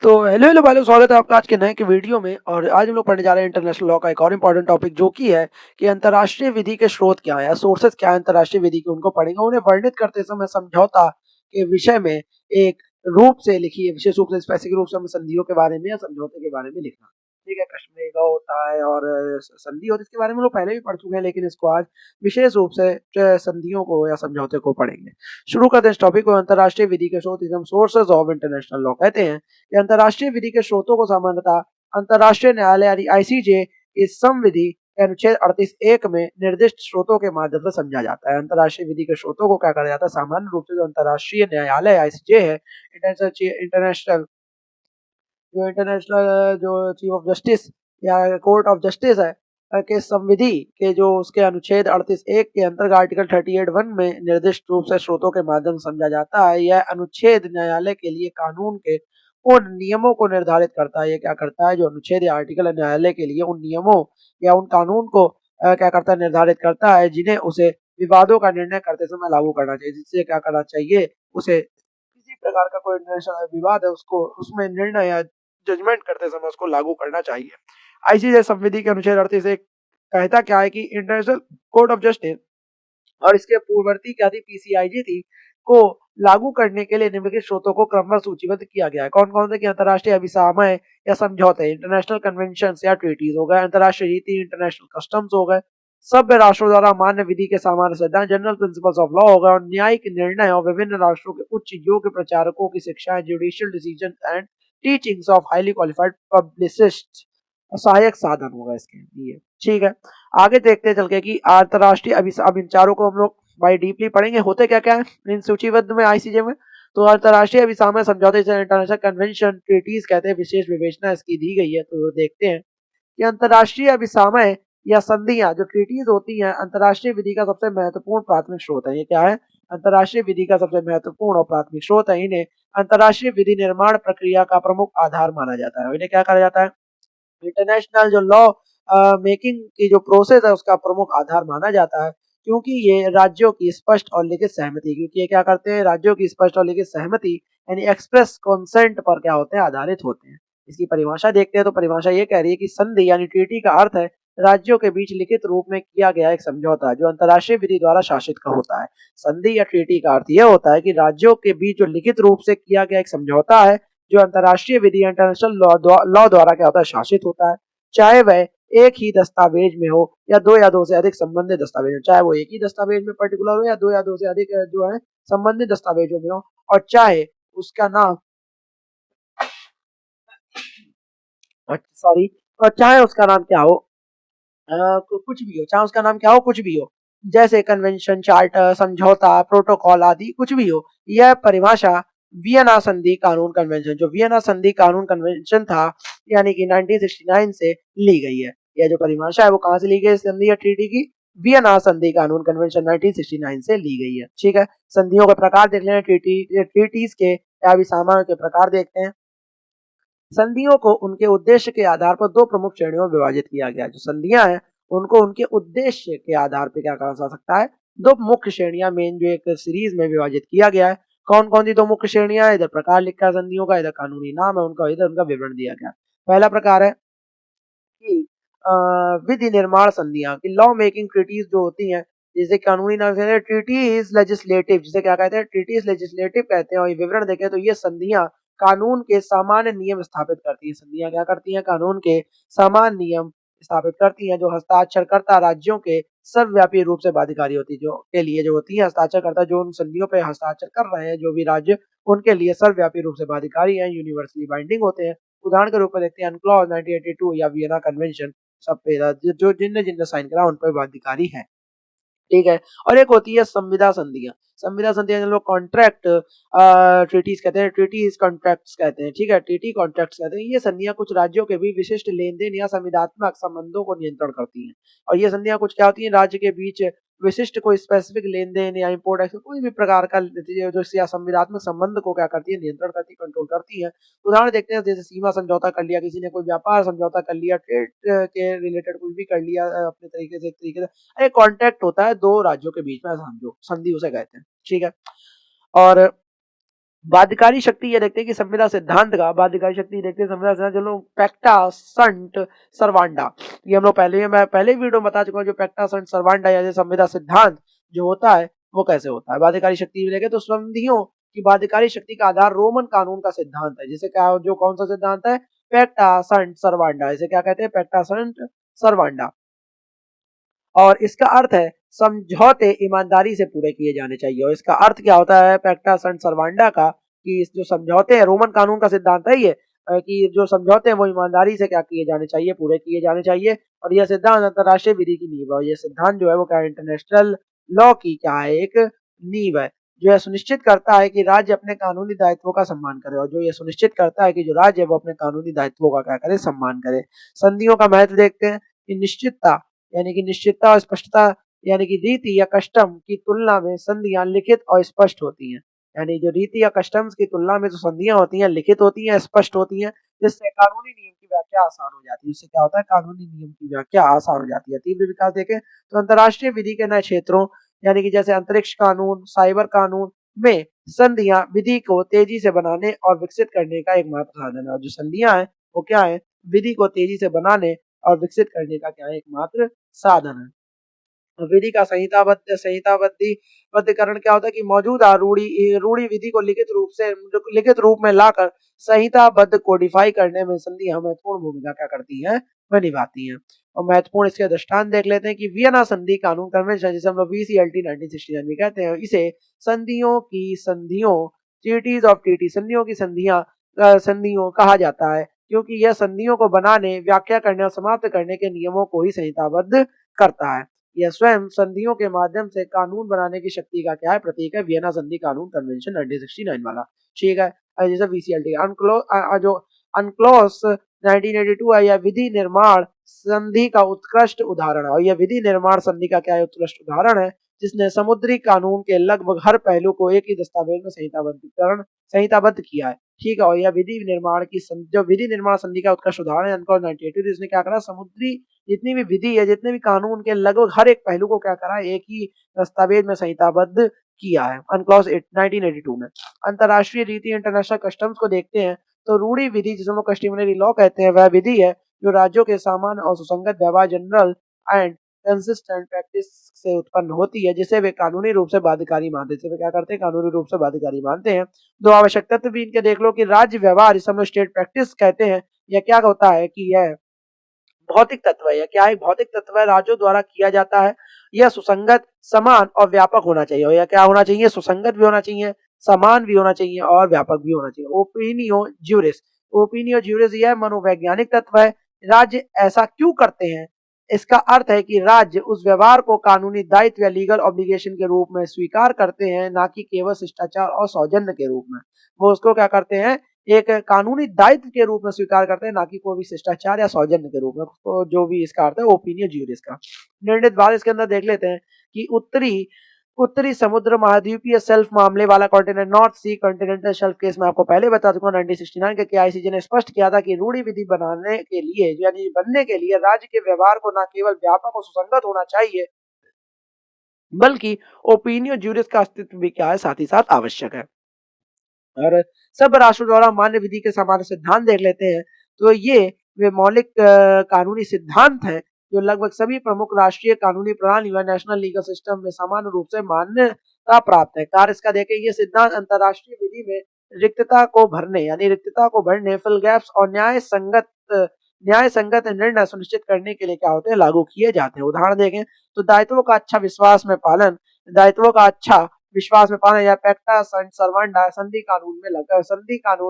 तो hello hello भाई लोग, स्वागत है आपका आज के नए के वीडियो में। और आज हम लोग पढ़ने जा रहे हैं इंटरनेशनल लॉ का एक और इम्पोर्टेंट टॉपिक, जो कि है कि अंतर्राष्ट्रीय विधि के स्रोत क्या है, सोर्सेज क्या है अंतर्राष्ट्रीय विधि के, उनको पढ़ेंगे। उन्हें वर्णित करते समय समझौता के विषय में एक रूप से लिखिए, विशेष रूप से स्पेसिफिक रूप से हमें संधियों के बारे में या समझौते के बारे में लिखना। ठीक है, कश्मीर होता है और संधि होती है, इसके बारे में हम लोग पहले भी पढ़ चुके हैं, लेकिन इसको आज विशेष रूप से संधियों को या समझौते को पढ़ेंगे। शुरू करते हैं इस टॉपिक को। अंतर्राष्ट्रीय विधि के स्रोत हम सोर्सेज ऑफ इंटरनेशनल लॉ कहते हैं। ये अंतर्राष्ट्रीय विधि के स्रोतों को सामान्यतः अंतर्राष्ट्रीय न्यायालय यानी आईसीजे इस संविधि के अनुच्छेद 38(1) में निर्दिष्ट स्रोतों के माध्यम से समझा जाता है। अंतर्राष्ट्रीय विधि के स्रोतों को क्या कहा जाता है? सामान्य रूप से जो अंतर्राष्ट्रीय न्यायालय आईसीजे है, इंटरनेशनल जो चीफ ऑफ जस्टिस या कोर्ट ऑफ जस्टिस है, के संविधि के जो उसके अनुच्छेद 38(1) के अंतर्गत आर्टिकल 38(1) में निर्दिष्ट रूप से स्रोतों के माध्यम से समझा जाता है। यह अनुच्छेद न्यायालय के लिए कानून के उन नियमों को निर्धारित करता है। ये क्या करता है? जो अनुच्छेद या आर्टिकल न्यायालय के लिए उन नियमों या उन कानून को क्या करता है? निर्धारित करता है, जिन्हें उसे विवादों का निर्णय करते समय लागू करना चाहिए। जिससे क्या करना चाहिए? उसे किसी प्रकार का कोई इंटरनेशनल विवाद है, उसको उसमें निर्णय या जजमेंट करते समय उसको लागू करना चाहिए। आईसीजे संविधि के अनुच्छेद 38 से कहता क्या है कि इंटरनेशनल कोर्ट ऑफ जस्टिस और इसके पूर्ववर्ती क्या थी, पीसीआईजी थी, को लागू करने के लिए निम्नलिखित स्रोतों को क्रमशः सूचीबद्ध किया गया है। कौन कौन से? कि अंतर्राष्ट्रीय अभिसामय या समझौते, इंटरनेशनल कन्वेंशन या ट्रीटीज हो गए, अंतर्राष्ट्रीय रीति, इंटरनेशनल कस्टम्स हो गए, सभ्य राष्ट्रों द्वारा मान्य विधि के सामान्य सिद्धांत, जनरल प्रिंसिपल्स ऑफ लॉ हो गए, और न्यायिक निर्णय और विभिन्न राष्ट्रों के उच्च योग्य प्रचारकों की शिक्षाएं, judicial decision and teachings of highly qualified publicist, सहायक साधन होगा इसके लिए। ठीक है, आगे देखते हैं चल के कि अंतर्राष्ट्रीय अब इन चारों को हम लोग भाई डीपली पढ़ेंगे। होते क्या क्या है इन सूचीबद्ध में आईसीजे में? तो अंतर्राष्ट्रीय अभिसामय समझौते से इंटरनेशनल कन्वेंशन ट्रीटीज कहते हैं, विशेष विवेचना इसकी दी गई है। तो देखते हैं कि अंतर्राष्ट्रीय अभिसामय या संधियां जो ट्रीटीज होती हैं, अंतर्राष्ट्रीय विधि का सबसे महत्वपूर्ण प्राथमिक स्रोत है। ये क्या है? अंतर्राष्ट्रीय विधि का सबसे महत्वपूर्ण और प्राथमिक स्रोत है। इन्हें अंतर्राष्ट्रीय विधि निर्माण प्रक्रिया का प्रमुख आधार माना जाता है। इन्हें क्या कहा जाता है? इंटरनेशनल जो लॉ मेकिंग की जो प्रोसेस है, उसका प्रमुख आधार माना जाता है, क्योंकि ये राज्यों की स्पष्ट और लिखित सहमति, क्योंकि ये क्या करते हैं? राज्यों की स्पष्ट और लिखित सहमति यानी एक्सप्रेस कंसेंट पर क्या होते हैं? आधारित होते हैं। इसकी परिभाषा देखते हैं, तो परिभाषा ये कह रही है कि संधि यानी ट्रीटी का अर्थ है राज्यों के बीच लिखित रूप में किया गया एक समझौता जो अंतर्राष्ट्रीय विधि द्वारा शासित का होता है। संधि या ट्रीटी का अर्थ यह होता है कि राज्यों के बीच जो लिखित रूप से किया गया एक समझौता है, जो अंतर्राष्ट्रीय विधि इंटरनेशनल लॉ द्वारा क्या होता है? शासित होता है। चाहे वह एक ही दस्तावेज में हो या दो से अधिक संबंधित दस्तावेज हो, चाहे वो एक ही दस्तावेज में पर्टिकुलर हो या दो से अधिक जो है संबंधित दस्तावेजों में हो, और चाहे उसका नाम सॉरी और चाहे उसका नाम क्या हो, कुछ भी हो, चाहे उसका नाम क्या हो, कुछ भी हो, जैसे कन्वेंशन, चार्टर, समझौता, प्रोटोकॉल आदि कुछ भी हो। यह परिभाषा वियना संधि कानून कन्वेंशन, जो वियना संधि कानून कन्वेंशन था, यानी कि 1969 से ली गई है। यह जो परिभाषा है वो कहाँ से ली गई? संधि या ट्रीटी की वियना संधि कानून कन्वेंशन 1969 से ली गई है। ठीक है, संधियों के प्रकार देख लें, ट्रीटीज के या विसामय के प्रकार देखते हैं। संधियों को उनके उद्देश्य के आधार पर दो प्रमुख श्रेणियों में विभाजित किया गया है। जो संधियां हैं उनको उनके उद्देश्य के आधार पर क्या कहा जा सकता है? दो मुख्य श्रेणियां मेन जो एक सीरीज में विभाजित किया गया है। कौन कौन सी दो मुख्य श्रेणियां? इधर प्रकार लिखा है संधियों का, इधर कानूनी नाम है उनका, इधर उनका विवरण दिया गया। पहला प्रकार है कि विधि निर्माण संधियां, कि लॉ मेकिंग ट्रीटीज जो होती हैं, जैसे कानूनी नाम से ट्रीटीज लेजिस्लेटिव, जिसे क्या कहते हैं? ट्रीटीज लेजिस्लेटिव कहते हैं। और ये विवरण देखें तो ये संधियां कानून के सामान्य नियम स्थापित करती हैं। संधियां क्या करती हैं? कानून के सामान्य नियम स्थापित करती हैं, जो हस्ताक्षरकर्ता राज्यों के सर्वव्यापी रूप से बाध्यकारी होती है, जो के लिए जो होती है हस्ताक्षरकर्ता, जो उन संधियों पे हस्ताक्षर कर रहे हैं जो भी राज्य, उनके लिए सर्वव्यापी रूप से बाध्यकारी है, यूनिवर्सली बाइंडिंग होते हैं। उदाहरण के रूप में देखते हैं अनक्लॉज 1982 या वियना कन्वेंशन, सब पे जो जिनने जिनने साइन करा उन पर बाध्यकारी है। ठीक है, और एक होती है संविदा संधियां। संविदा संधियां जिन लोग कॉन्ट्रैक्ट ट्रीटीज कहते हैं, ट्रीटीज कॉन्ट्रैक्ट्स कहते हैं। ठीक है, ट्रीटी कॉन्ट्रैक्ट्स कहते हैं। ये संधियां कुछ राज्यों के बीच विशिष्ट लेन देन या संविदात्मक संबंधों को नियंत्रण करती हैं। और ये संधियां कुछ क्या होती हैं? राज्य के बीच विशिष्ट कोई स्पेसिफिक लेन देन या इम्पोर्ट एक्सपोर्ट कोई भी प्रकार का जो संविदात्मक संबंध को क्या करती है? नियंत्रण करती, कंट्रोल करती है। उदाहरण देखते हैं, जैसे सीमा समझौता कर लिया, किसी ने कोई व्यापार समझौता कर लिया, ट्रेड के रिलेटेड कुछ भी कर लिया अपने तरीके से, एक तरीके से एक कॉन्ट्रैक्ट होता है दो राज्यों के बीच में, समझो संधि उसे कहते हैं। ठीक है, और बाध्यकारी शक्ति ये देखते हैं कि संविदा सिद्धांत का बाध्यकारी शक्ति देखते हैं संविदा सिद्धांत जो लोग पैक्टा संट सर्वांडा, ये हम लोग मैं पहले वीडियो में बता चुका हूँ। जो पैक्टा संट सर्वांडा या संविदा सिद्धांत जो होता है वो कैसे होता है। बाध्यकारी शक्ति देखें तो संधियों की बाध्यकारी शक्ति का आधार रोमन कानून का सिद्धांत है। जिसे क्या जो कौन सा सिद्धांत है, पैक्टा संट सर्वांडा, इसे क्या कहते हैं, पैक्टा संट सर्वांडा। और इसका अर्थ है समझौते ईमानदारी से पूरे किए जाने चाहिए। और इसका अर्थ क्या होता है पैक्टा संट सर्वांडा का, कि इस जो समझौते हैं, रोमन कानून का सिद्धांत है ये, कि जो समझौते हैं वो ईमानदारी से क्या किए जाने चाहिए, पूरे किए जाने चाहिए। और यह सिद्धांत अंतरराष्ट्रीय विधि की नींव है। ये सिद्धांत जो है वो क्या इंटरनेशनल लॉ की क्या है, एक नींव है। जो यह सुनिश्चित करता है कि राज्य अपने कानूनी दायित्वों का सम्मान करे। और जो ये सुनिश्चित करता है कि जो राज्य है वो अपने कानूनी दायित्वों का क्या करे, सम्मान करे। संधियों का महत्व देखते हैं कि निश्चितता यानी कि निश्चितता और स्पष्टता यानी कि रीति या कस्टम की तुलना में संधियां लिखित और स्पष्ट होती हैं। यानी जो रीति या कस्टम्स की तुलना में जो संधियां होती हैं लिखित होती हैं, स्पष्ट होती हैं, जिससे कानूनी नियम की व्याख्या आसान हो जाती है। इससे क्या होता है, कानूनी नियम की व्याख्या आसान हो जाती है। तीव्र विकास देखें तो अंतर्राष्ट्रीय विधि के नए क्षेत्रों यानी कि जैसे अंतरिक्ष कानून, साइबर कानून में संधियां विधि को तेजी से बनाने और विकसित करने का एकमात्र साधन है। और जो संधियां हैं वो क्या है, विधि को तेजी से बनाने और विकसित करने का क्या है, एकमात्र साधन है। विधि का संहिताबद्धीकरण क्या होता है कि मौजूदा रूढ़ी विधि को लिखित रूप में लाकर संहिताबद्ध कोडिफाई करने में संधियां महत्वपूर्ण भूमिका क्या करती हैं, वह निभाती हैं। और महत्वपूर्ण इसके दृष्टांत देख लेते हैं कि वियना संधि कानून कन्वेंशन, जिसे हम लोग VCLT 1969 भी कहते हैं, इसे संधियों ट्रीटीज ऑफ ट्रीटी संधियों कहा जाता है, क्योंकि यह संधियों को बनाने, व्याख्या करने और समाप्त करने के नियमों को ही संहिताबद्ध करता है। यह स्वयं संधियों के माध्यम से कानून बनाने की शक्ति का क्या है, प्रतीक है। वियना संधि कानून कन्वेंशन 1969 वाला, ठीक है। जैसे VCLT जो अनक्लोस 1982 है, यह विधि निर्माण संधि का उत्कृष्ट उदाहरण है। और यह विधि निर्माण संधि का क्या है, उत्कृष्ट उदाहरण है, जिसने समुद्री कानून के लगभग हर पहलू को एक ही दस्तावेज में संहिताबद्ध किया है, ठीक है। और यह जो विधि निर्माण संधि का उत्कृष्ट उदाहरण है अनक्लोज 1982, इसने क्या करा, समुद्री जितनी भी विधि है, जितने भी कानून के लगभग हर एक पहलू को क्या करा, एक ही दस्तावेज में संहिताबद्ध किया है अनक्लोज 1982 में। अंतरराष्ट्रीय रीति इंटरनेशनल कस्टम्स को देखते हैं तो रूढ़ी विधि, जिसे हम कस्टमरी लॉ कहते हैं, वह विधि है जो राज्यों के सामान्य और सुसंगत व्यवहार, जनरल एंड कंसिस्टेंट प्रैक्टिस से उत्पन्न होती है, जिसे वे कानूनी रूप से बाध्यकारी मानते हैं। वे क्या करते हैं, कानूनी रूप से बाध्यकारी मानते हैं। दो आवश्यक तत्व भी इनके देख लो कि राज्य व्यवहार, जिसे हम लोग स्टेट प्रैक्टिस कहते हैं, यह क्या होता है कि यह भौतिक तत्व है। क्या एक भौतिक तत्व है, राज्यों द्वारा किया जाता है। यह सुसंगत, समान और व्यापक होना चाहिए। और यह क्या होना चाहिए, सुसंगत भी होना चाहिए, समान भी होना चाहिए और व्यापक भी होना चाहिए। ओपिनियो ज्यूरिस यह मनोवैज्ञानिक तत्व है। राज्य ऐसा क्यों करते हैं, इसका अर्थ है कि राज्य उस व्यवहार को कानूनी दायित्व या लीगल ऑब्लिगेशन के रूप में स्वीकार करते हैं, ना कि केवल शिष्टाचार और सौजन्य के रूप में। वो उसको क्या करते हैं, एक कानूनी दायित्व के रूप में स्वीकार करते हैं, ना कि कोई भी शिष्टाचार या सौजन्य के रूप में। तो जो भी इसका अर्थ है ओपिनियन ज्यूरिस का निर्णित बाद इसके अंदर देख लेते हैं कि उत्तरी समुद्र महाद्वीपीय शेल्फ मामले वाला कॉन्टिनेंट, नॉर्थ सी कॉन्टिनेंटल शेल्फ केस में आपको पहले बता चुका हूं 1969 के आईसीजे ने स्पष्ट किया था कि रूढ़ी विधि बनने के लिए राज्य के व्यवहार को न केवल व्यापक और सुसंगत होना चाहिए, बल्कि ओपिनियन ज्यूरिस का अस्तित्व भी क्या है, साथ ही साथ आवश्यक है। और सब राष्ट्रों द्वारा मान्य विधि के सामान्य सिद्धांत देख लेते हैं तो ये वे मौलिक कानूनी सिद्धांत हैं जो लगभग सभी प्रमुख राष्ट्रीय कानूनी प्रणाली व नेशनल लीगल सिस्टम में सामान्य रूप से मान्यता प्राप्त है। कार्य इसका देखें, ये सिद्धांत अंतरराष्ट्रीय विधि में रिक्तता को भरने फिल गैप्स और न्याय संगत निर्णय सुनिश्चित करने के लिए क्या होते हैं, लागू किए जाते हैं। उदाहरण देखें तो दायित्वों का अच्छा विश्वास में पाना या पैक्टा सर्वांडा संधि कानून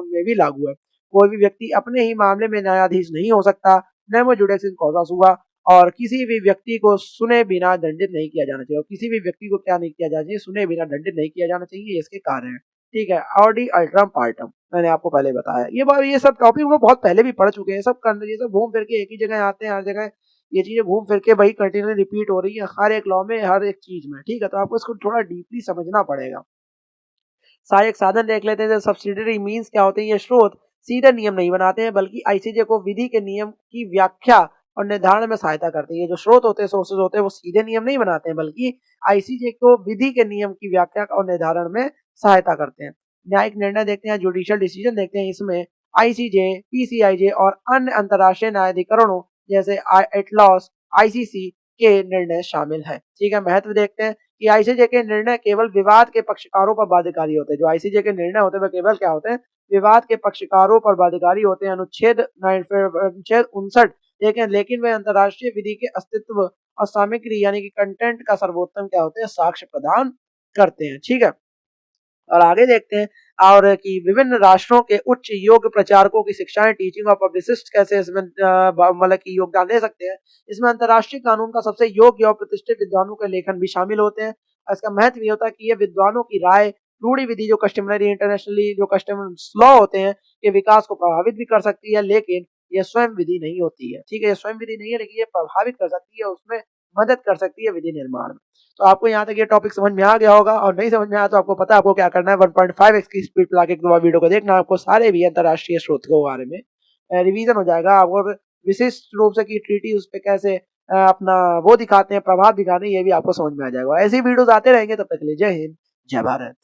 में भी लागू है। कोई भी व्यक्ति अपने ही मामले में न्यायाधीश नहीं हो सकता, नेमो जुडिस इन कॉजा सुआ, और किसी भी व्यक्ति को सुने बिना दंडित नहीं किया जाना चाहिए। और किसी भी व्यक्ति को क्या नहीं किया जाना चाहिए, सुने बिना दंडित नहीं किया जाना चाहिए, इसके कार्य है, ठीक है। ऑडी अल्ट्रम पार्टम मैंने आपको पहले बताया, ये सब टॉपिक वो बहुत पहले भी पढ़ चुके हैं। ये सब घूम फिर के एक ही जगह आते हैं, हर जगह ये चीजें घूम फिर के भाई कंटिन्यू रिपीट हो रही है हर एक लॉ में, हर एक चीज में, ठीक है। तो आपको इसको थोड़ा डीपली समझना पड़ेगा। सहायक साधन देख लेते हैं। सब्सिडियरी मींस क्या होते हैं, ये स्रोत सीधे नियम नहीं बनाते हैं, बल्कि आईसीजे को विधि के नियम की व्याख्या और निर्धारण में सहायता करते हैं। ये जो स्रोत होते हैं, सोर्सेज होते हैं, वो सीधे नियम नहीं बनाते हैं, बल्कि आईसीजे को विधि के नियम की व्याख्या और निर्धारण में सहायता करते हैं। न्यायिक निर्णय देखते हैं, जुडिशियल डिसीजन देखते हैं, इसमें आईसीजे, पीसीआईजे और अन्य अंतर्राष्ट्रीय न्यायाधिकरणों जैसे एटलॉस, आईसीसी के निर्णय शामिल हैं। ठीक है, महत्व देखते हैं कि आईसीजे के निर्णय केवल विवाद के पक्षकारों पर बाध्यकारी होते हैं। जो आईसीजे के निर्णय होते हैं वह केवल क्या होते हैं, विवाद के पक्षकारों पर बाध्यकारी होते हैं। अनुच्छेद 59 देखें, लेकिन वे अंतर्राष्ट्रीय विधि के अस्तित्व और सामग्री यानी कि कंटेंट का सर्वोत्तम क्या होते हैं, साक्ष्य प्रदान करते हैं। ठीक है, और आगे देखते हैं और कि विभिन्न राष्ट्रों के उच्च योग प्रचारकों की शिक्षाएं, टीचिंग और पब्लिसिस्ट कैसे इसमें मतलब की योगदान दे सकते हैं। इसमें अंतर्राष्ट्रीय कानून का सबसे योग्य और प्रतिष्ठित विद्वानों के लेखन भी शामिल होते हैं। इसका महत्व ये होता है कि ये विद्वानों की राय रूढ़ी विधि जो कस्टमरी इंटरनेशनली जो कस्टमर लॉ होते हैं के विकास को प्रभावित भी कर सकती है, लेकिन यह स्वयं विधि नहीं होती है। ठीक है, ये स्वयं विधि नहीं है, लेकिन ये प्रभावित कर सकती है, उसमें मदद कर सकती है विधि निर्माण में। तो आपको यहाँ तक ये टॉपिक समझ में आ गया होगा, और नहीं समझ में आया तो आपको पता है आपको क्या करना है, 1.5x की स्पीड पे लाके एक बार वीडियो को देखना, आपको सारे भी अंतर्राष्ट्रीय स्रोत के बारे में रिवीजन हो जाएगा। आपको विशिष्ट रूप से की ट्रीटी उस पर कैसे अपना वो दिखाते हैं, प्रभाव दिखाते हैं, ये भी आपको समझ में आ जाएगा। ऐसी वीडियोस आते रहेंगे, तब तक के लिए जय हिंद, जय भारत।